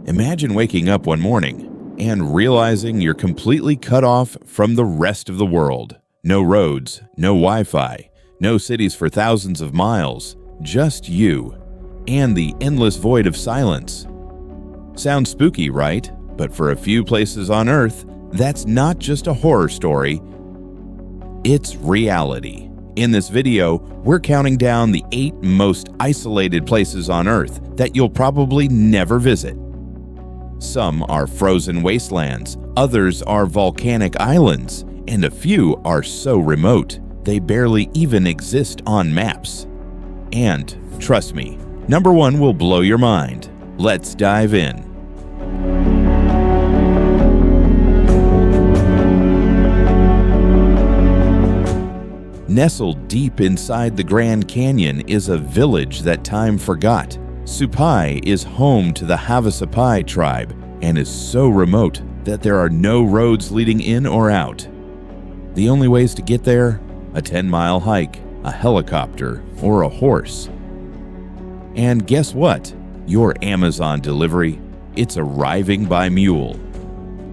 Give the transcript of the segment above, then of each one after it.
Imagine waking up one morning and realizing you're completely cut off from the rest of the world. No roads, no Wi-Fi, no cities for thousands of miles, just you and the endless void of silence. Sounds spooky, right? But for a few places on Earth, that's not just a horror story, it's reality. In this video, we're counting down the 8 most isolated places on Earth that you'll probably never visit. Some are frozen wastelands, others are volcanic islands, and a few are so remote they barely even exist on maps. And trust me, number 1 will blow your mind. Let's dive in. Nestled deep inside the Grand Canyon is a village that time forgot. Supai is home to the Havasupai tribe and is so remote that there are no roads leading in or out. The only ways to get there? A 10-mile hike, a helicopter, or a horse. And guess what? Your Amazon delivery, it's arriving by mule.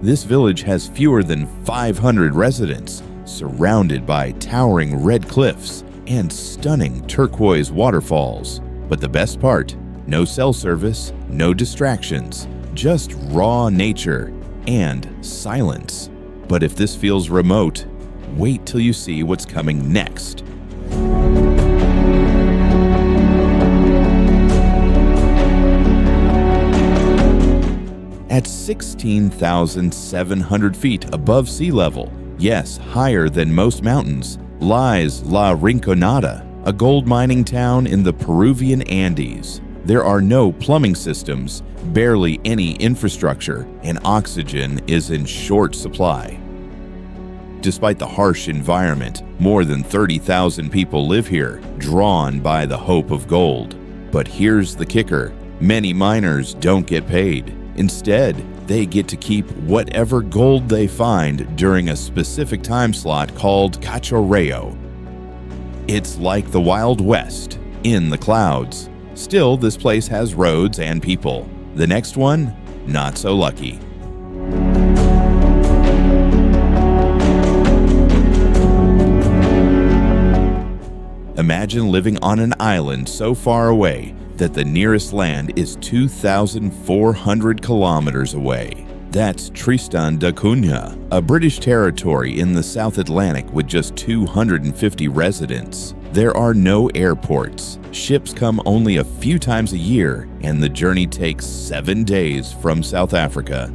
This village has fewer than 500 residents, surrounded by towering red cliffs and stunning turquoise waterfalls. But the best part, no cell service, no distractions, just raw nature and silence. But if this feels remote, wait till you see what's coming next. At 16,700 feet above sea level, yes, higher than most mountains, lies La Rinconada, a gold mining town in the Peruvian Andes. There are no plumbing systems, barely any infrastructure, and oxygen is in short supply. Despite the harsh environment, more than 30,000 people live here, drawn by the hope of gold. But here's the kicker: many miners don't get paid. Instead, they get to keep whatever gold they find during a specific time slot called cachorreo. It's like the Wild West, in the clouds. Still, this place has roads and people. The next one, not so lucky. Imagine living on an island so far away that the nearest land is 2,400 kilometers away. That's Tristan da Cunha, a British territory in the South Atlantic with just 250 residents. There are no airports. Ships come only a few times a year, and the journey takes 7 days from South Africa.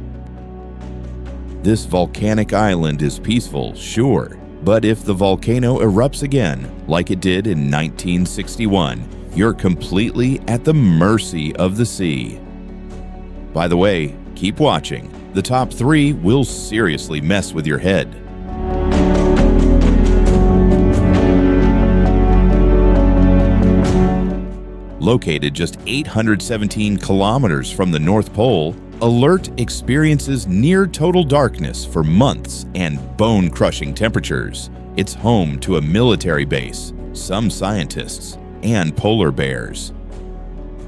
This volcanic island is peaceful, sure, but if the volcano erupts again, like it did in 1961, you're completely at the mercy of the sea. By the way, keep watching. The top 3 will seriously mess with your head. Located just 817 kilometers from the North Pole, Alert experiences near total darkness for months and bone-crushing temperatures. It's home to a military base, some scientists, and polar bears.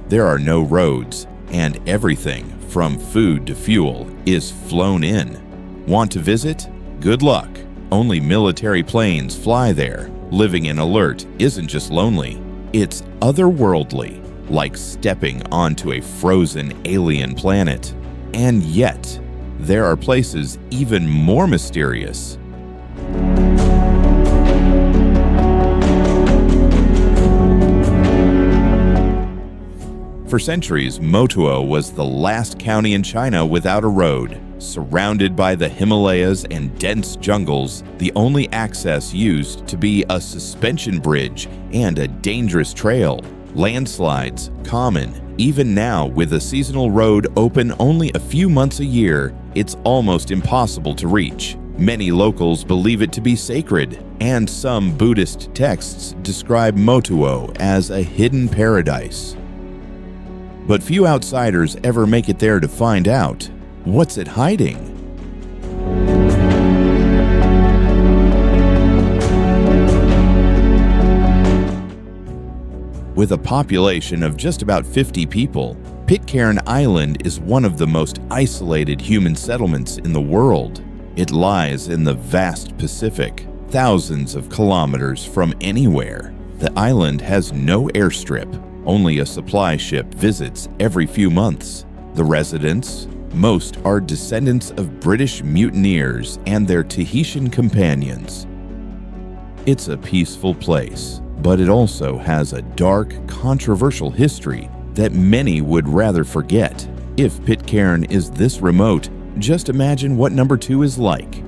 There are no roads, and everything from food to fuel is flown in. Want to visit? Good luck. Only military planes fly there. Living in Alert isn't just lonely, it's otherworldly, like stepping onto a frozen alien planet. And yet, there are places even more mysterious. For centuries, Motuo was the last county in China without a road. Surrounded by the Himalayas and dense jungles, the only access used to be a suspension bridge and a dangerous trail. Landslides, common. Even now, with a seasonal road open only a few months a year, it's almost impossible to reach. Many locals believe it to be sacred, and some Buddhist texts describe Motuo as a hidden paradise. But few outsiders ever make it there to find out. What's it hiding? With a population of just about 50 people, Pitcairn Island is one of the most isolated human settlements in the world. It lies in the vast Pacific, thousands of kilometers from anywhere. The island has no airstrip. Only a supply ship visits every few months. The residents, most are descendants of British mutineers and their Tahitian companions. It's a peaceful place, but it also has a dark, controversial history that many would rather forget. If Pitcairn is this remote, just imagine what number 2 is like.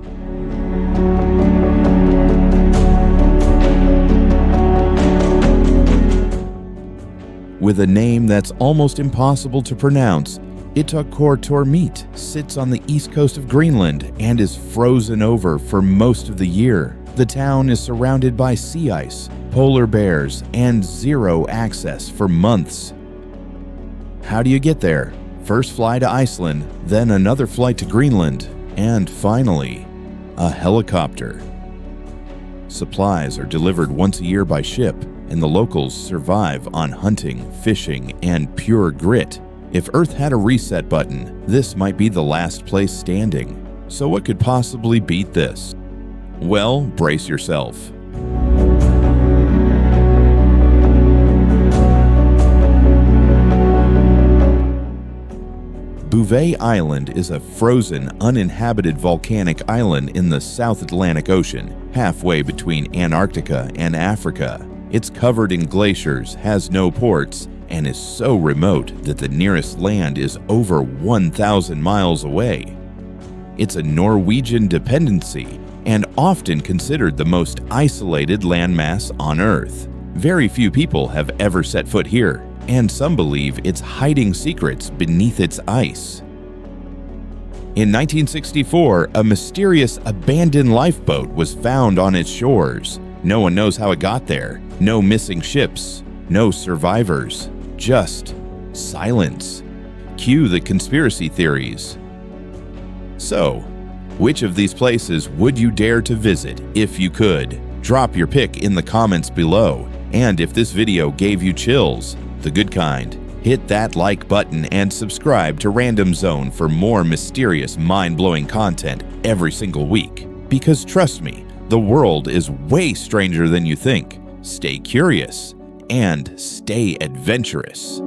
With a name that's almost impossible to pronounce, Itakortormit sits on the east coast of Greenland and is frozen over for most of the year. The town is surrounded by sea ice, polar bears, and zero access for months. How do you get there? First fly to Iceland, then another flight to Greenland, and finally, a helicopter. Supplies are delivered once a year by ship, and the locals survive on hunting, fishing, and pure grit. If Earth had a reset button, this might be the last place standing. So what could possibly beat this? Well, brace yourself. Bouvet Island is a frozen, uninhabited volcanic island in the South Atlantic Ocean, halfway between Antarctica and Africa. It's covered in glaciers, has no ports, and is so remote that the nearest land is over 1,000 miles away. It's a Norwegian dependency and often considered the most isolated landmass on Earth. Very few people have ever set foot here, and some believe it's hiding secrets beneath its ice. In 1964, a mysterious abandoned lifeboat was found on its shores. No one knows how it got there. No missing ships, no survivors, just silence. Cue the conspiracy theories. So, which of these places would you dare to visit if you could? Drop your pick in the comments below. And if this video gave you chills, the good kind, hit that like button and subscribe to Random Zone for more mysterious, mind-blowing content every single week. Because trust me, the world is way stranger than you think. Stay curious and stay adventurous.